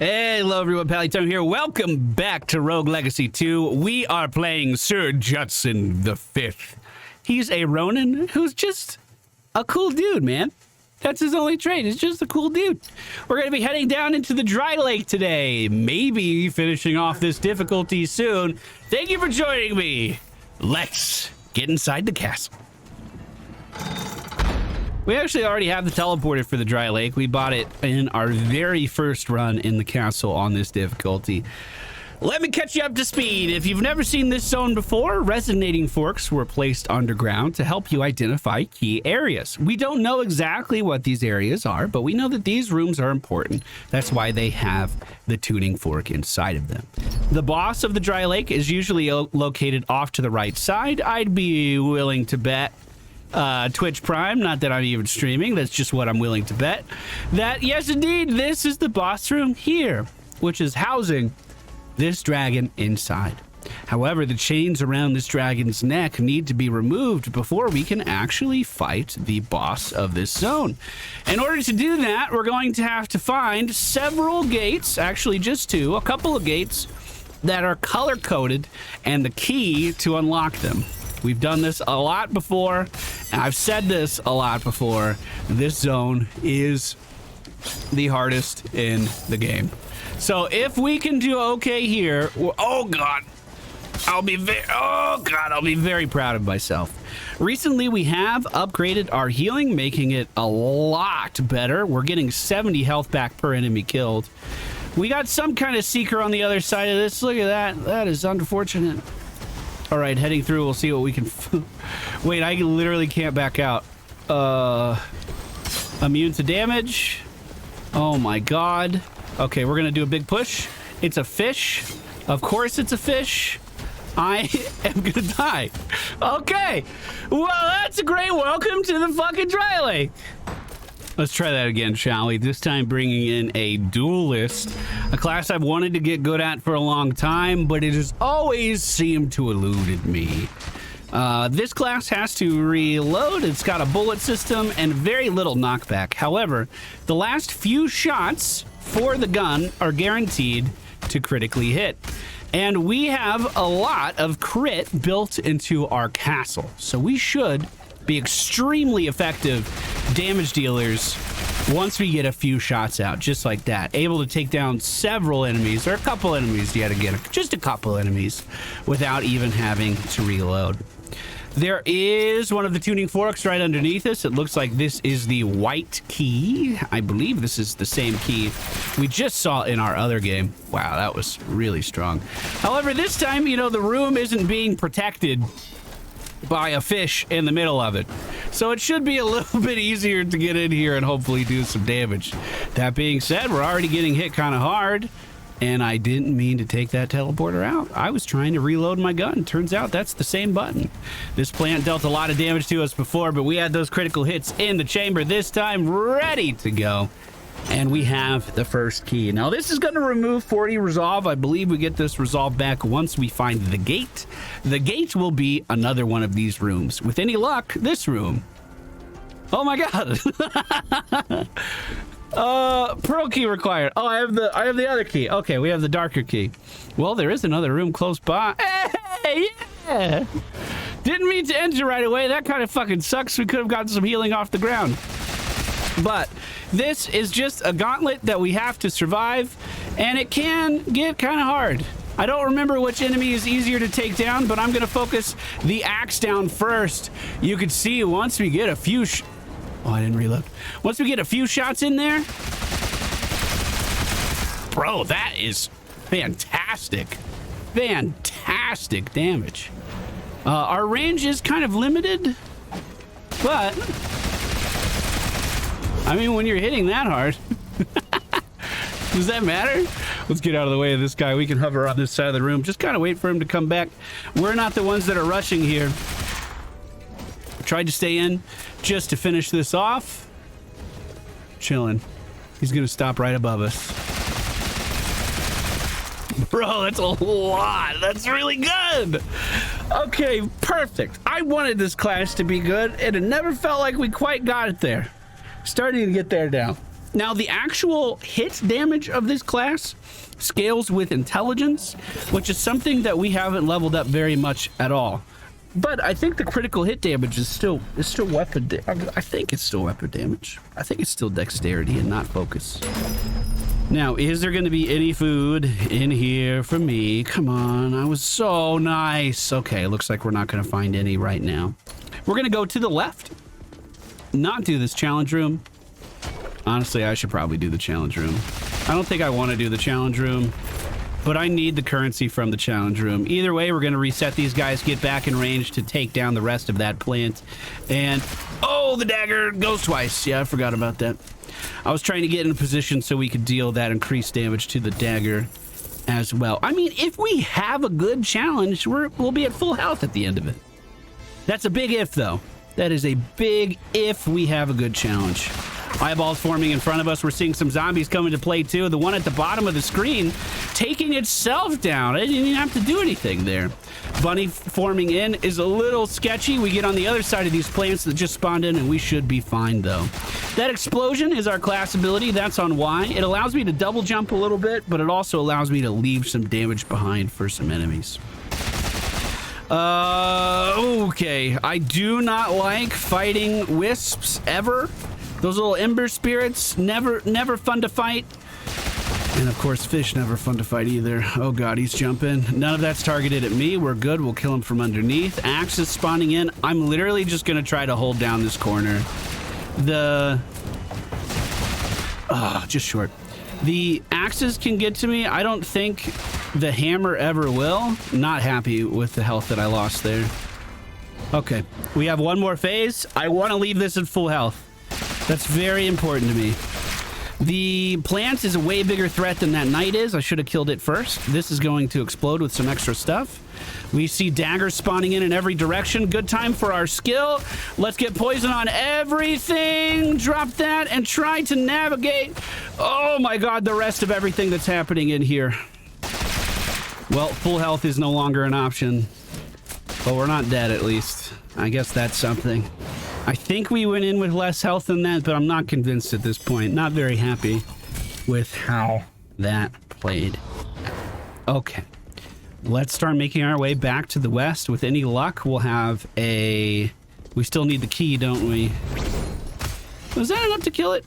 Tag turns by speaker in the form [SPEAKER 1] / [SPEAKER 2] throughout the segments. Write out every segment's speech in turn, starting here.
[SPEAKER 1] Hey, hello everyone, MFPallytime here. Welcome back to Rogue Legacy 2. We are playing Sir Judson V. He's a Ronin who's just a cool dude, man. That's his only trait. He's just a cool dude. We're going to be heading down into the Dry Lake today. Maybe finishing off this difficulty soon. Thank you for joining me. Let's get inside the castle. We actually already have the teleporter for the Dry Lake. We bought it in our very first run in the castle on this difficulty. Let me catch you up to speed. If you've never seen this zone before, resonating forks were placed underground to help you identify key areas. We don't know exactly what these areas are, but we know that these rooms are important. That's why they have the tuning fork inside of them. The boss of the Dry Lake is usually located off to the right side. I'd be willing to bet Twitch Prime, not that I'm even streaming, that's just what I'm willing to bet, that yes indeed this is the boss room here, which is housing this dragon inside. However, the chains around this dragon's neck need to be removed before we can actually fight the boss of this zone. In order to do that, we're going to have to find several gates, actually just two, a couple of gates that are color-coded and the key to unlock them. We've done this a lot before, and I've said this a lot before. This zone is the hardest in the game. So if we can do okay here, oh God, I'll be very proud of myself. Recently, we have upgraded our healing, making it a lot better. We're getting 70 health back per enemy killed. We got some kind of seeker on the other side of this. Look at that. That is unfortunate. All right, heading through, we'll see what we can... Wait, I literally can't back out. Immune to damage. Oh my God. Okay, we're gonna do a big push. It's a fish. Of course it's a fish. I am gonna die. Okay, well, that's a great welcome to the fucking Dry Lake. Let's try that again, shall we? This time bringing in a duelist, a class I've wanted to get good at for a long time, but it has always seemed to elude me. This class has to reload. It's got a bullet system and very little knockback. However, the last few shots for the gun are guaranteed to critically hit. And we have a lot of crit built into our castle, so we should be extremely effective damage dealers once we get a few shots out, just like that. Able to take down several enemies, or a couple enemies yet again, just a couple enemies, without even having to reload. There is one of the tuning forks right underneath us. It looks like this is the white key. I believe this is the same key we just saw in our other game. Wow, that was really strong. However, this time, you know, the room isn't being protected by a fish in the middle of it, so it should be a little bit easier to get in here and hopefully do some damage. That being said, we're already getting hit kind of hard, and I didn't mean to take that teleporter out. I was trying to reload my gun. Turns out that's the same button. This plant dealt a lot of damage to us before, but we had those critical hits in the chamber this time, ready to go. And we have the first key. Now this is going to remove 40 resolve. I believe we get this resolve back once we find the gate. The gate will be another one of these rooms. With any luck, this room. Oh my God. Pearl key required. Oh, I have the other key. Okay, we have the darker key. Well, there is another room close by. Hey, yeah. Didn't mean to enter right away. That kind of fucking sucks. We could have gotten some healing off the ground. But this is just a gauntlet that we have to survive, and it can get kind of hard. I don't remember which enemy is easier to take down, but I'm going to focus the axe down first. You can see once we get a few... Oh, I didn't reload. Once we get a few shots in there... Bro, that is fantastic. Fantastic damage. Our range is kind of limited, but... I mean, when you're hitting that hard, does that matter? Let's get out of the way of this guy. We can hover on this side of the room. Just kind of wait for him to come back. We're not the ones that are rushing here. Tried to stay in just to finish this off. Chilling. He's going to stop right above us. Bro, that's a lot. That's really good. Okay, perfect. I wanted this class to be good, and it never felt like we quite got it there. Starting to get there now. Now, the actual hit damage of this class scales with intelligence, which is something that we haven't leveled up very much at all. But I think the critical hit damage is still weapon damage. I think it's still weapon damage. I think it's still dexterity and not focus. Now, is there going to be any food in here for me? Come on, I was so nice. Okay, looks like we're not going to find any right now. We're going to go to the left, not do this challenge room. Honestly, I should probably do the challenge room. I don't think I want to do the challenge room, but I need the currency from the challenge room. Either way, we're going to reset these guys, get back in range to take down the rest of that plant. And, oh, the dagger goes twice. Yeah, I forgot about that. I was trying to get in a position so we could deal that increased damage to the dagger as well. I mean, if we have a good challenge, we'll be at full health at the end of it. That's a big if, though. That is a big if we have a good challenge. Eyeballs forming in front of us. We're seeing some zombies coming to play too. The one at the bottom of the screen taking itself down. I didn't even have to do anything there. Bunny forming in is a little sketchy. We get on the other side of these plants that just spawned in and we should be fine though. That explosion is our class ability. That's on Y. It allows me to double jump a little bit, but it also allows me to leave some damage behind for some enemies. Okay. I do not like fighting wisps ever. Those little ember spirits, never fun to fight. And of course, fish, never fun to fight either. Oh God, he's jumping. None of that's targeted at me. We're good. We'll kill him from underneath. Axe is spawning in. I'm literally just gonna try to hold down this corner. Just short. The axes can get to me. I don't think the hammer ever will. Not happy with the health that I lost there. Okay, we have one more phase. I want to leave this at full health. That's very important to me. The plant is a way bigger threat than that knight is. I should have killed it first. This is going to explode with some extra stuff. We see daggers spawning in every direction. Good time for our skill. Let's get poison on everything. Drop that and try to navigate. Oh my God, the rest of everything that's happening in here. Well, full health is no longer an option. But we're not dead at least. I guess that's something. I think we went in with less health than that, but I'm not convinced at this point. Not very happy with how that played. Okay. Let's start making our way back to the west. With any luck, we'll have a... We still need the key, don't we? Was that enough to kill it?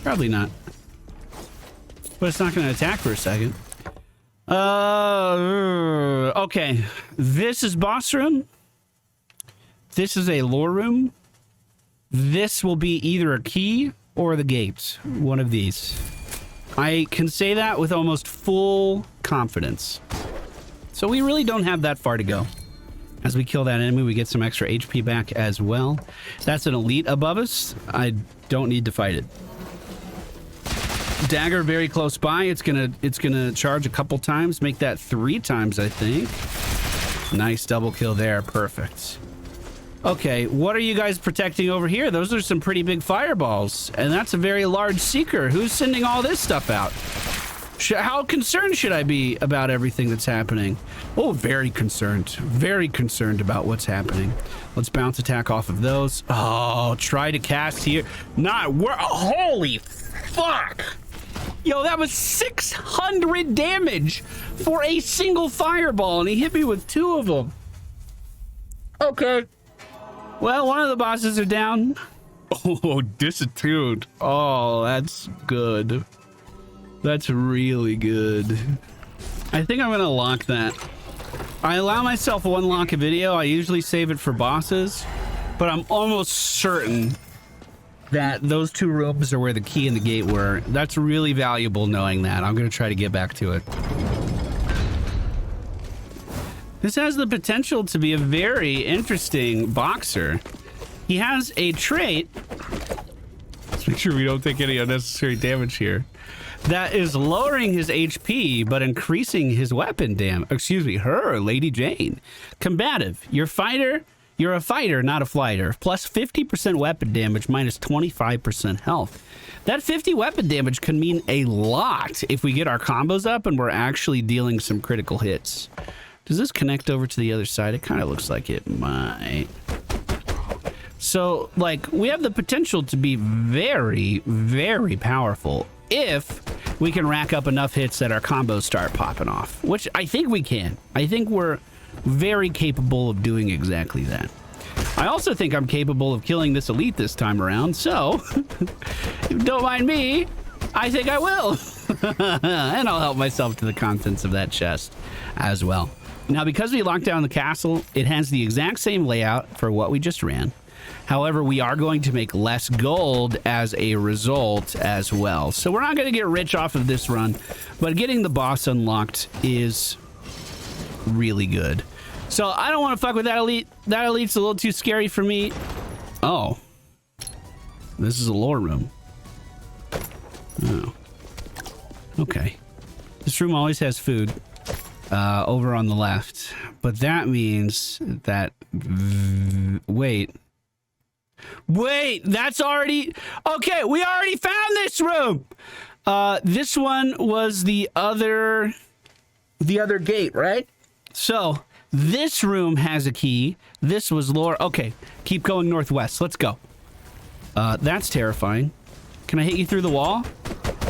[SPEAKER 1] Probably not. But it's not going to attack for a second. Okay. This is boss room. This is a lore room. This will be either a key or the gates. One of these. I can say that with almost full confidence. So we really don't have that far to go. As we kill that enemy, we get some extra HP back as well. That's an elite above us. I don't need to fight it. Dagger very close by. It's gonna charge a couple times. Make that 3 times, I think. Nice double kill there. Perfect. Okay, what are you guys protecting over here? Those are some pretty big fireballs. And that's a very large seeker. Who's sending all this stuff out? How concerned should I be about everything that's happening? Oh, very concerned. Very concerned about what's happening. Let's bounce attack off of those. Oh, try to cast here. Holy fuck! Yo, that was 600 damage for a single fireball, and he hit me with 2 of them. Okay. Well, one of the bosses are down. Oh, disattuned. Oh, that's good. That's really good. I think I'm gonna lock that. I allow myself 1 lock a video. I usually save it for bosses, but I'm almost certain that those 2 rooms are where the key and the gate were. That's really valuable knowing that. I'm gonna try to get back to it. This has the potential to be a very interesting boxer. He has a trait. Let's make sure we don't take any unnecessary damage here. That is lowering his HP, but increasing his weapon damage. Excuse me, her, Lady Jane. Combative. You're a fighter, not a flighter. Plus 50% weapon damage, minus 25% health. That 50 weapon damage can mean a lot if we get our combos up and we're actually dealing some critical hits. Does this connect over to the other side? It kind of looks like it might. So, like, we have the potential to be very, very powerful if we can rack up enough hits that our combos start popping off, which I think we can. I think we're very capable of doing exactly that. I also think I'm capable of killing this elite this time around, so if you don't mind me, I think I will. And I'll help myself to the contents of that chest as well. Now, because we locked down the castle, it has the exact same layout for what we just ran. However, we are going to make less gold as a result as well. So we're not going to get rich off of this run, but getting the boss unlocked is really good. So I don't want to fuck with that elite. That elite's a little too scary for me. Oh. This is a lore room. Oh. Okay. This room always has food over on the left. But that means that... Wait, that's already... Okay, we already found this room! This one was the other gate, right? So, this room has a key. This was lore. Okay, keep going northwest. Let's go. That's terrifying. Can I hit you through the wall?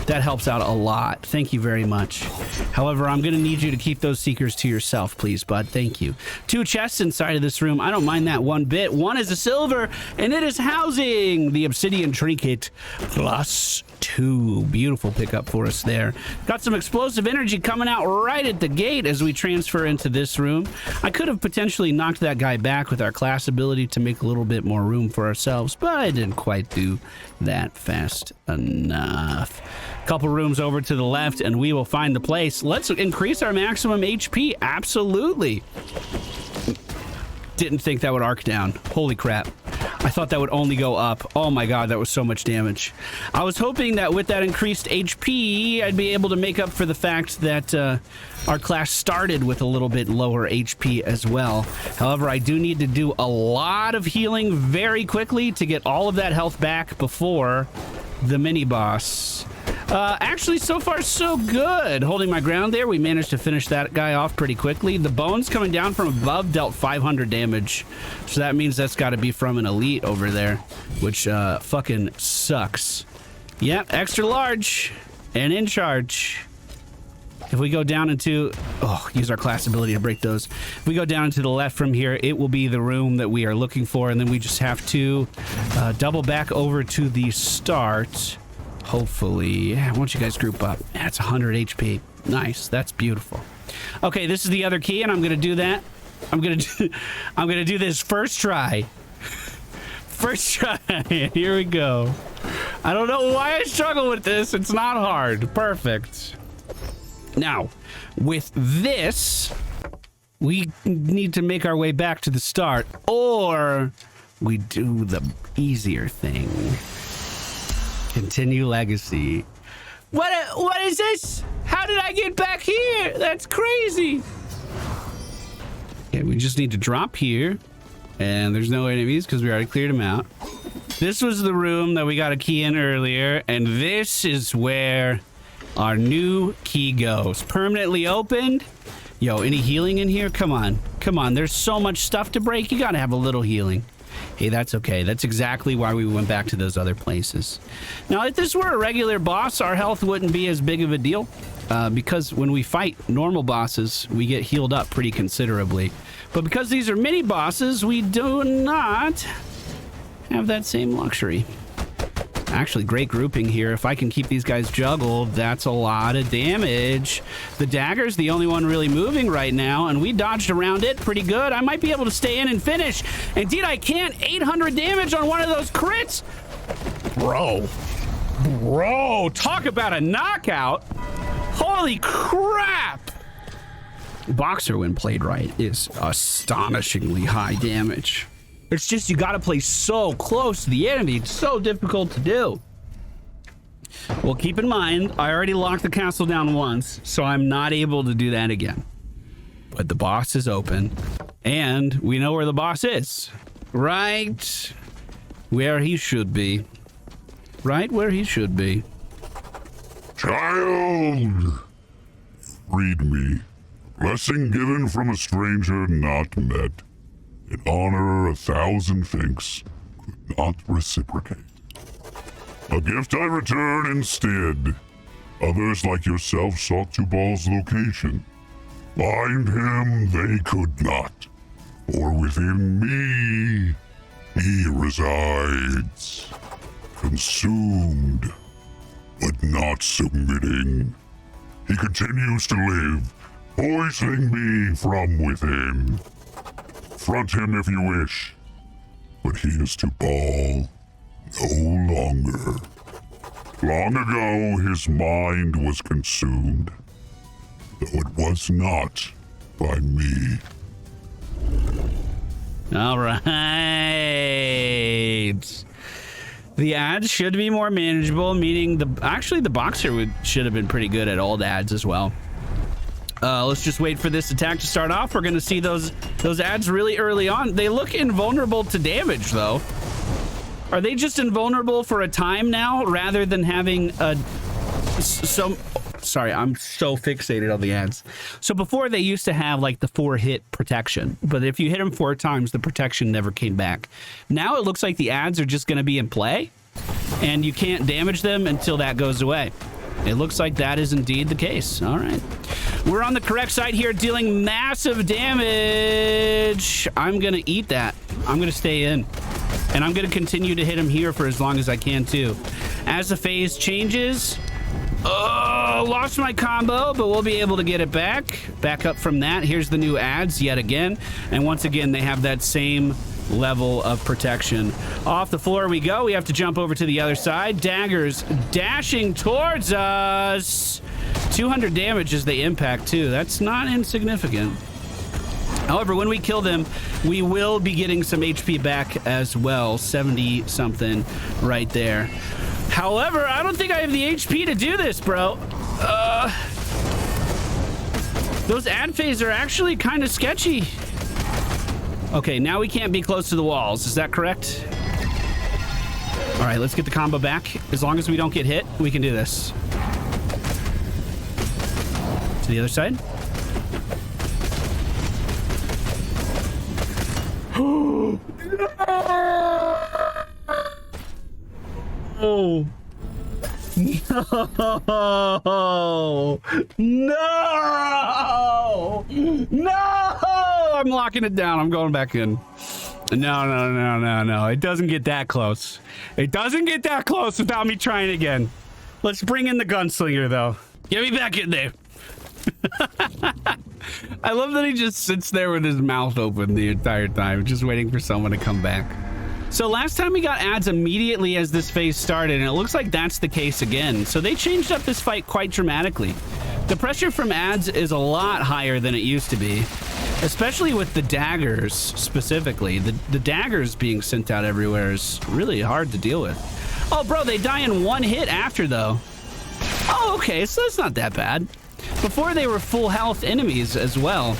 [SPEAKER 1] That helps out a lot. Thank you very much. However, I'm going to need you to keep those seekers to yourself, please, bud. Thank you. 2 chests inside of this room. I don't mind that one bit. One is a silver, and it is housing the obsidian trinket +2. Beautiful pickup for us there. Got some explosive energy coming out right at the gate as we transfer into this room. I could have potentially knocked that guy back with our class ability to make a little bit more room for ourselves, but I didn't quite do that fast enough. Couple rooms over to the left and we will find the place. Let's increase our maximum HP. Absolutely. Didn't think that would arc down. Holy crap. I thought that would only go up. Oh my god, that was so much damage. I was hoping that with that increased HP, I'd be able to make up for the fact that our class started with a little bit lower HP as well. However, I do need to do a lot of healing very quickly to get all of that health back before the mini-boss. Actually, so far, so good. Holding my ground there, we managed to finish that guy off pretty quickly. The bones coming down from above dealt 500 damage. So that means that's got to be from an elite over there, which fucking sucks. Yep, extra large and in charge. If we go down into... Oh, use our class ability to break those. If we go down to the left from here, it will be the room that we are looking for, and then we just have to double back over to the start. Hopefully. Yeah, why don't you guys group up? That's 100 HP. Nice. That's beautiful. Okay, this is the other key, and I'm gonna do that. I'm gonna do this first try. First try. Here we go. I don't know why I struggle with this. It's not hard. Perfect. Now, with this, we need to make our way back to the start, or we do the easier thing. Continue legacy. What is this? How did I get back here? That's crazy. Okay, we just need to drop here, and there's no enemies because we already cleared them out. This was the room that we got a key in earlier, and this is where our new key goes. Permanently opened. Yo, any healing in here? Come on. Come on. There's so much stuff to break. You gotta have a little healing. Hey, that's okay. That's exactly why we went back to those other places. Now, if this were a regular boss, our health wouldn't be as big of a deal. Because when we fight normal bosses, we get healed up pretty considerably. But because these are mini bosses, we do not have that same luxury. Actually, great grouping here. If I can keep these guys juggled, that's a lot of damage. The dagger's the only one really moving right now, and we dodged around it pretty good. I might be able to stay in and finish. Indeed, I can't. 800 damage on one of those crits. Bro, talk about a knockout. Holy crap. Boxer, when played right, is astonishingly high damage. It's just you gotta play so close to the enemy. It's so difficult to do. Well, keep in mind, I already locked the castle down once, so I'm not able to do that again. But the boss is open, and we know where the boss is. Right where he should be. Right where he should be.
[SPEAKER 2] Child! Read me. Blessing given from a stranger not met. In honor 1,000 thanks. could not reciprocate. A gift I return instead. Others like yourself sought Tubal's location. Find him they could not, for within me he resides. Consumed, but not submitting. He continues to live, poisoning me from within. Front him if you wish, but he is Tubal no longer. Long ago, his mind was consumed, though it was not by me.
[SPEAKER 1] All right. The ads should be more manageable, meaning the boxer should have been pretty good at old ads as well. Let's just wait for this attack to start off. We're going to see those ads really early on. They look invulnerable to damage, though. Are they just invulnerable for a time now, rather than having a... Sorry, I'm so fixated on the ads. So before, they used to have, like, the 4-hit protection. But if you hit them 4 times, the protection never came back. Now it looks like the ads are just going to be in play, and you can't damage them until that goes away. It looks like that is indeed the case. All right. We're on the correct side here, dealing massive damage. I'm going to eat that. I'm going to stay in. And I'm going to continue to hit him here for as long as I can, too. As the phase changes... Oh, lost my combo, but we'll be able to get it back. Back up from that. Here's the new ads yet again. And once again, they have that same level of protection. Off the floor we go. We have to jump over to the other side. Daggers dashing towards us. 200 damage as they impact, too. That's not insignificant. However, when we kill them, we will be getting some HP back as well. 70-something right there. However, I don't think I have the HP to do this, bro. Those ad phase are actually kind of sketchy. Okay, now we can't be close to the walls. Is that correct? All right, let's get the combo back. As long as we don't get hit, we can do this. To the other side. Oh. No! No! No! I'm locking it down. I'm going back in. No. It doesn't get that close. It doesn't get that close without me trying again. Let's bring in the gunslinger, though. Get me back in there. I love that he just sits there with his mouth open the entire time, just waiting for someone to come back. So last time we got ads immediately as this phase started, and it looks like that's the case again. So they changed up this fight quite dramatically. The pressure from ads is a lot higher than it used to be, especially with the daggers specifically. The daggers being sent out everywhere is really hard to deal with. Oh, bro, they die in 1 hit after, though. Oh, okay, so that's not that bad. Before, they were full health enemies as well.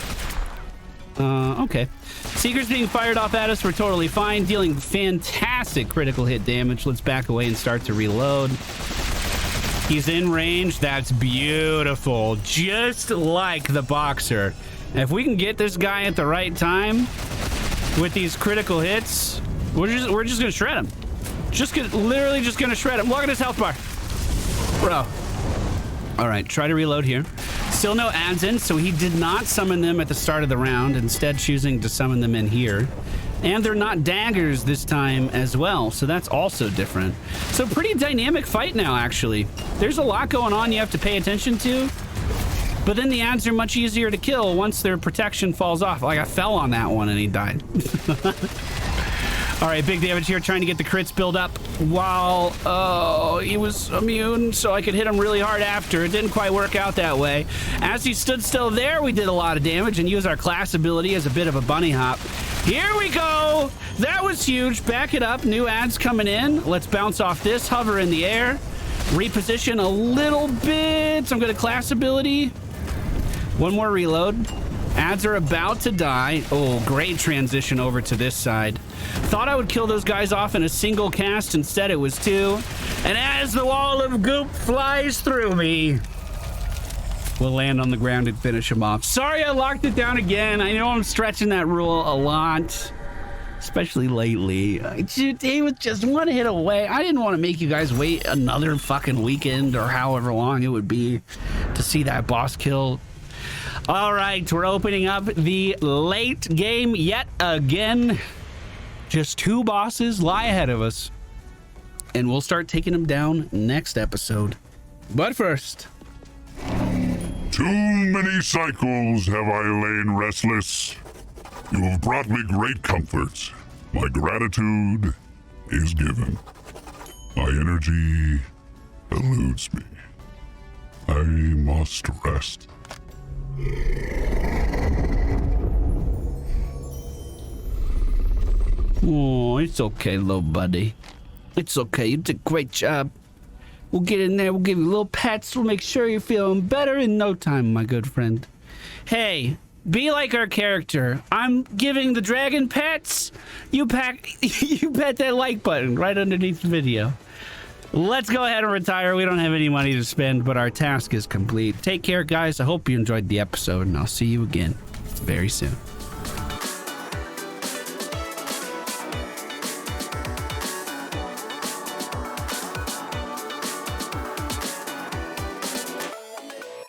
[SPEAKER 1] Okay. Seekers being fired off at us were totally fine, dealing fantastic critical hit damage. Let's back away and start to reload. He's in range. That's beautiful. Just like the boxer. If we can get this guy at the right time with these critical hits, we're just gonna shred him. Literally just gonna shred him. Look at his health bar. Bro. All right, try to reload here. Still no ads in, so he did not summon them at the start of the round, instead choosing to summon them in here. And they're not daggers this time as well, so that's also different. So pretty dynamic fight now, actually. There's a lot going on you have to pay attention to, but then the ads are much easier to kill once their protection falls off. Like, I fell on that one and he died. All right, big damage here, trying to get the crits build up while he was immune, so I could hit him really hard after. It didn't quite work out that way. As he stood still there, we did a lot of damage and used our class ability as a bit of a bunny hop. Here we go. That was huge. Back it up. New ads coming in. Let's bounce off this, hover in the air, reposition a little bit. So I'm going to class ability. One more reload. Ads are about to die. Oh, great transition over to this side. Thought I would kill those guys off in a single cast. Instead, it was 2. And as the wall of goop flies through me, we'll land on the ground and finish him off. Sorry I locked it down again. I know I'm stretching that rule a lot. Especially lately. He was just one hit away. I didn't want to make you guys wait another fucking weekend or however long it would be to see that boss kill. All right, we're opening up the late game yet again. Just 2 bosses lie ahead of us. And we'll start taking them down next episode. But first...
[SPEAKER 2] Too many cycles have I lain restless. You have brought me great comfort. My gratitude is given. My energy eludes me. I must rest.
[SPEAKER 1] Oh, it's okay, little buddy. It's okay. You did a great job. We'll get in there. We'll give you little pets. We'll make sure you're feeling better in no time, my good friend. Hey, be like our character. I'm giving the dragon pets. You pet that like button right underneath the video. Let's go ahead and retire. We don't have any money to spend, but our task is complete. Take care, guys. I hope you enjoyed the episode, and I'll see you again very soon.